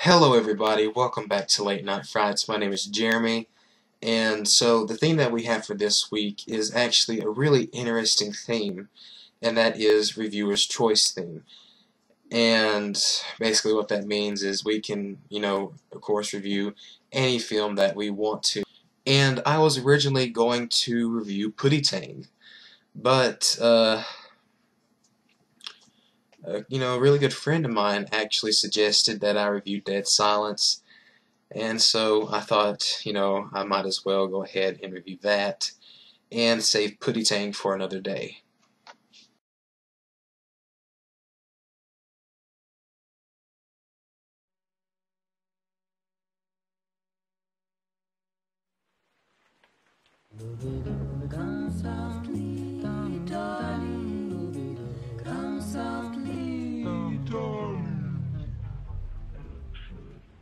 Hello everybody, welcome back to Late Night Frights. My name is Jeremy, and so the theme that we have for this week is actually a really interesting theme, and that is Reviewer's Choice theme. And basically what that means is we can, of course review any film that we want to. And I was originally going to review Putty Tang, but a really good friend of mine actually suggested that I review Dead Silence, and so I thought, I might as well go ahead and review that and save Putty Tang for another day. Come softly, darling. Come softly, darling.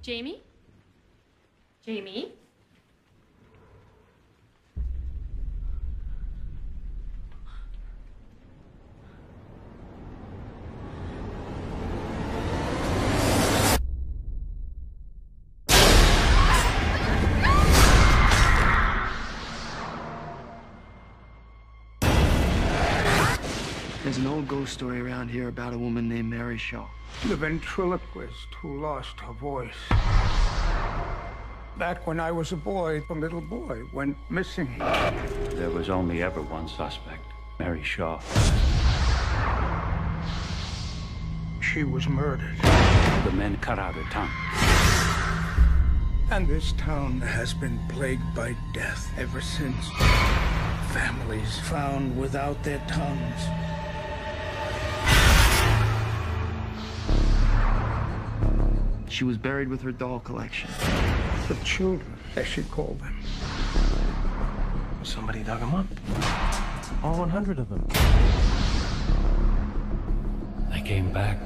Jamie? Jamie? There's an old ghost story around here about a woman named Mary Shaw. The ventriloquist who lost her voice. Back when a little boy went missing. There was only ever one suspect, Mary Shaw. She was murdered. The men cut out her tongue. And this town has been plagued by death ever since. Families found without their tongues. She was buried with her doll collection. The children, as she called them. Somebody dug them up. All 100 of them. They came back.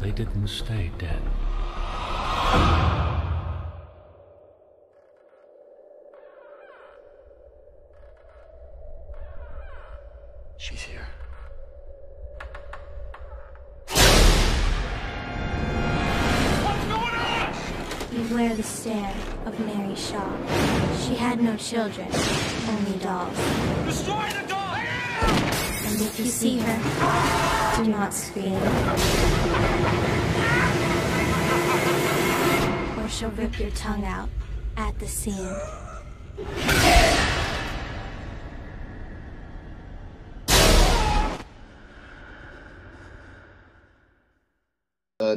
They didn't stay dead. She's here. Beware the stare of Mary Shaw. She had no children, only dolls. Destroy the dog! And if you see her, do not scream. Or she'll rip your tongue out at the seam.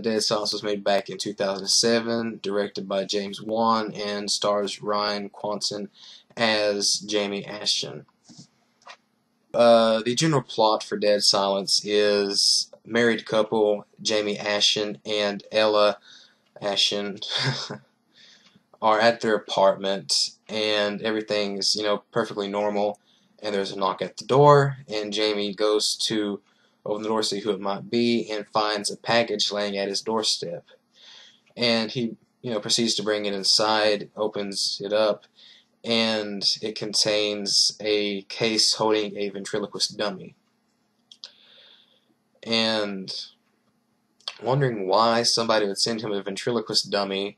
Dead Silence was made back in 2007, directed by James Wan, and stars Ryan Kwanson as Jamie Ashton. The general plot for Dead Silence is married couple Jamie Ashton and Ella Ashton are at their apartment, and everything's perfectly normal, and there's a knock at the door, and Jamie goes to open the door to see who it might be, and finds a package laying at his doorstep. And he, proceeds to bring it inside, opens it up, and it contains a case holding a ventriloquist dummy. And wondering why somebody would send him a ventriloquist dummy,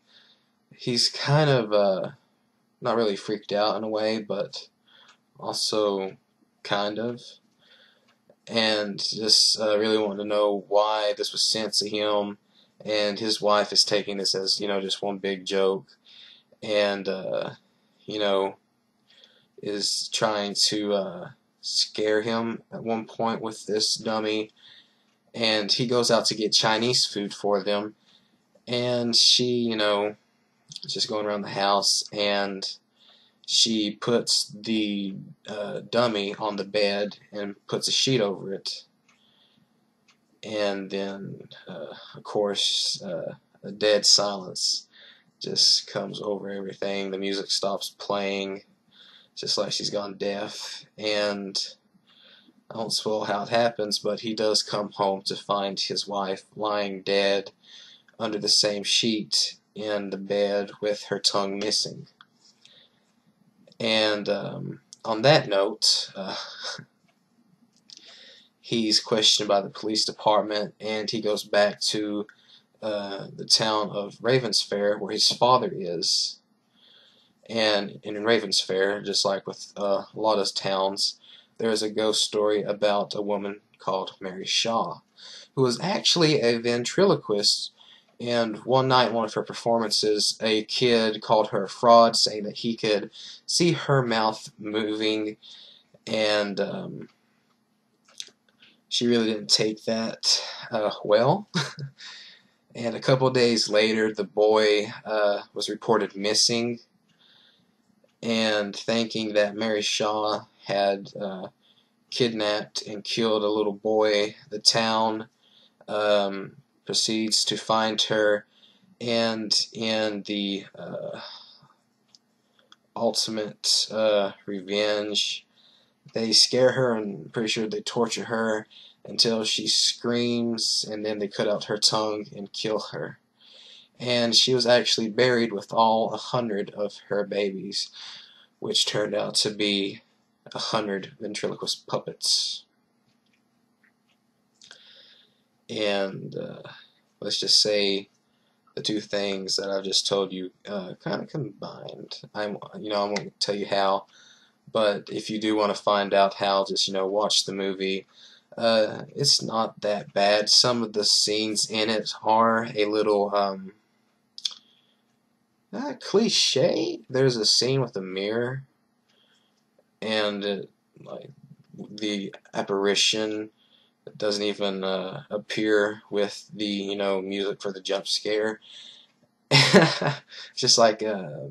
he's kind of not really freaked out in a way, but also kind of. And just really wanting to know why this was sent to him, and his wife is taking this as just one big joke, and is trying to scare him at one point with this dummy, and he goes out to get Chinese food for them, and she is just going around the house, and she puts the dummy on the bed and puts a sheet over it. And then, of course, a dead silence just comes over everything. The music stops playing, just like she's gone deaf. And I won't spoil how it happens, but he does come home to find his wife lying dead under the same sheet in the bed with her tongue missing. And on that note, he's questioned by the police department, and he goes back to the town of Ravensfair, where his father is. And in Ravensfair, just like with a lot of towns, there is a ghost story about a woman called Mary Shaw, who was actually a ventriloquist. And one night, in one of her performances, a kid called her a fraud, saying that he could see her mouth moving, and she really didn't take that well. And a couple days later, the boy was reported missing, and thinking that Mary Shaw had kidnapped and killed a little boy, the town proceeds to find her, and in the ultimate revenge, they scare her, and I'm pretty sure they torture her until she screams, and then they cut out her tongue and kill her. And she was actually buried with all 100 of her babies, which turned out to be 100 ventriloquist puppets. And let's just say the two things that I've just told you kind of combined. I won't tell you how, but if you do want to find out how, just watch the movie. It's not that bad. Some of the scenes in it are a little cliche. There's a scene with a mirror, and like the apparition doesn't even appear with the music for the jump scare. Just like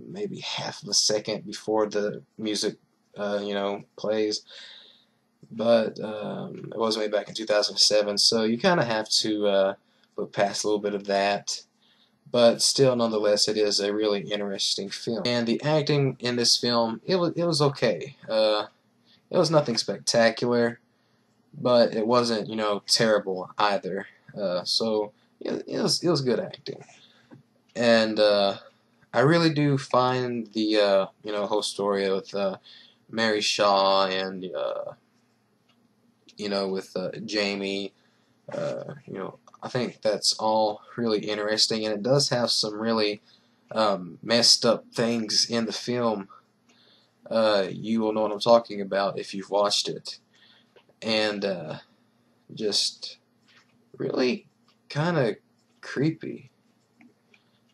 maybe half of a second before the music plays. But it was made back in 2007, so you kind of have to look past a little bit of that. But still, nonetheless, it is a really interesting film. And the acting in this film, it was okay. It was nothing spectacular, but it wasn't terrible either. So it was good acting. And I really do find the whole story with Mary Shaw and with Jamie, I think that's all really interesting, and it does have some really messed up things in the film. You will know what I'm talking about if you've watched it. And just really kind of creepy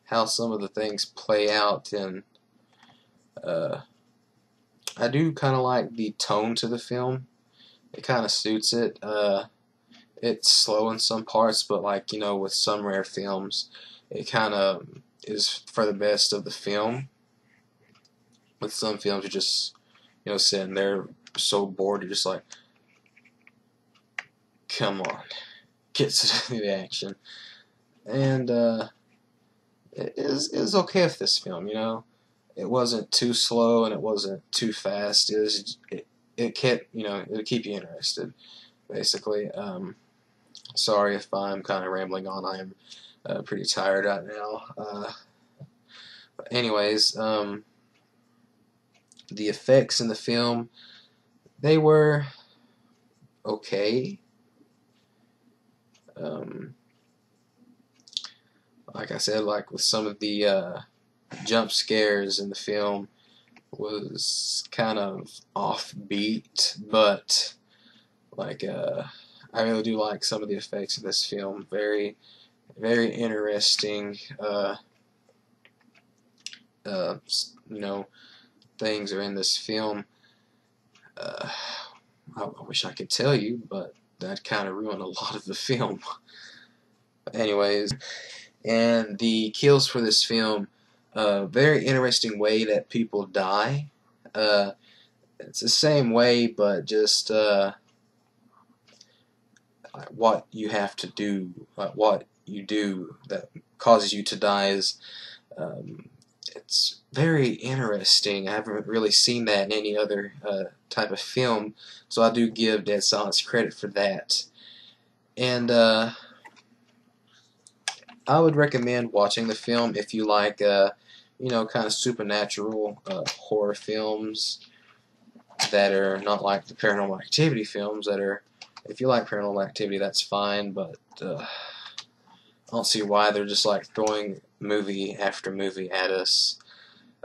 how some of the things play out, and I do kind of like the tone to the film. It kind of suits it. It's slow in some parts, but with some rare films, it kind of is for the best of the film. With some films, you're just sitting there so bored, you're just like, come on, get to the action. And it is okay with this film. It wasn't too slow and it wasn't too fast. It kept it would keep you interested, basically. Sorry if I'm kind of rambling on. I am pretty tired right now. But anyways, the effects in the film, they were okay. Like I said, like with some of the jump scares in the film was kind of offbeat, but I really do like some of the effects in this film. Very, very interesting things are in this film. I wish I could tell you, but that kind of ruined a lot of the film. But anyways, and the kills for this film, very interesting way that people die. It's the same way, but just what you have to do, what you do that causes you to die is it's very interesting. I haven't really seen that in any other type of film, so I do give Dead Silence credit for that. And I would recommend watching the film if you like kind of supernatural horror films that are not like the Paranormal Activity films that are, if you like Paranormal Activity, that's fine, but I don't see why they're just like throwing movie after movie at us.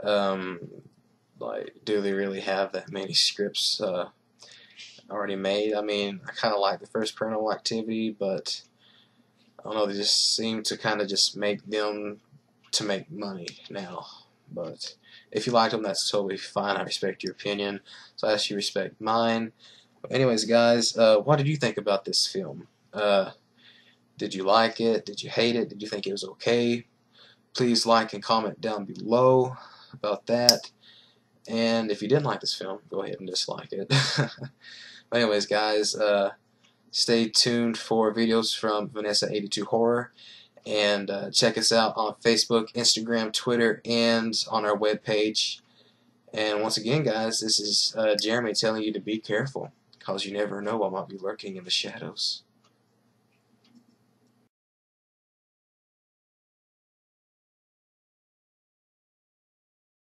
Like, do they really have that many scripts already made? I mean, I kind of like the first Paranormal Activity, but I don't know, they just seem to kind of just make them to make money now. But if you like them, that's totally fine. I respect your opinion, so I ask you respect mine. But anyways, guys, what did you think about this film? Did you like it? Did you hate it? Did you think it was okay? Please like and comment down below about that. And if you didn't like this film, go ahead and dislike it. But anyways, guys, stay tuned for videos from Vanessa82 Horror. And check us out on Facebook, Instagram, Twitter, and on our webpage. And once again, guys, this is Jeremy telling you to be careful, because you never know what might be lurking in the shadows.